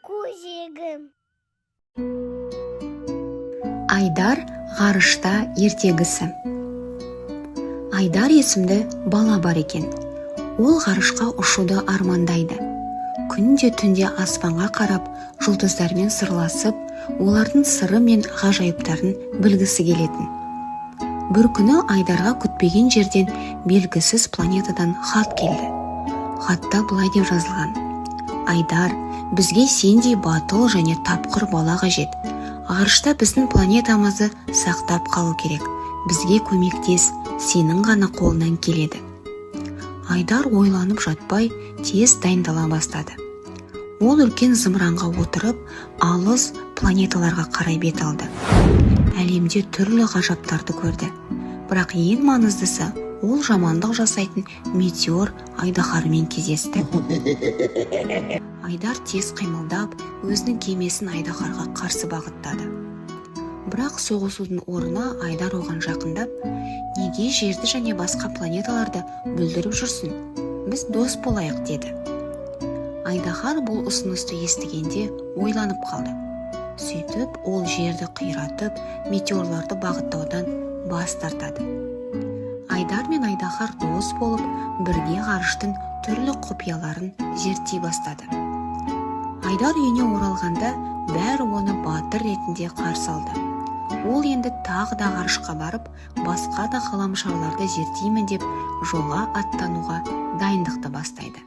көжегім. Айдар ғарышта ертегісі. Айдар есімді бала бар екен. Ол ғарышқа ұшуды армандайды. Күнде түнде аспанға қарап, жұлдыздармен сырласып, олардың сыры мен ғажайыптарын білгісі келетін. Бір күні Айдарға күтпеген жерден белгісіз планетадан хат келді. Хатта былай деп жазылған: Айдар, бізге сендей батыл және тапқыр бала қажет. Ғарышта біздің планетамызды сақтап қалу керек. Бізге көмектес, сенің ғана қолынан келеді. Айдар ойланып жатпай, тез дайындала бастады. Ол үлкен зымыранға отырып, алыс планеталарға қарай бет алды. Әлемде түрлі ғажаптарды көрді. Бірақ ең маңыздысы, ол жамандық жасайтын метеор айдаһарымен кездесті. Айдар тез қимылдап, өзінің кемесін айдаһарға қарсы бағыттады. Бірақ соғысудың орнына Айдар оған жақындап, неге жерді және басқа планеталарды бүлдіріп жүрсің? Біз дос болайық, деді. Айдаһар бұл ұсынысты естігенде ойланып қалды. Сөйтіп, ол жерді қиратып, метеорларды бағыттаудан бас тартады. Айдар мен айдаһар дос болып, бірге ғарыштың түрлі құпияларын зерттей бастады. Айдар үйіне оралғанда, бәрі оны батыр ретінде қарсы алды. Ол енді тағы да ғарышқа барып, басқа да ғаламшарларды зерттеймін деп жолға аттануға дайындықты бастайды.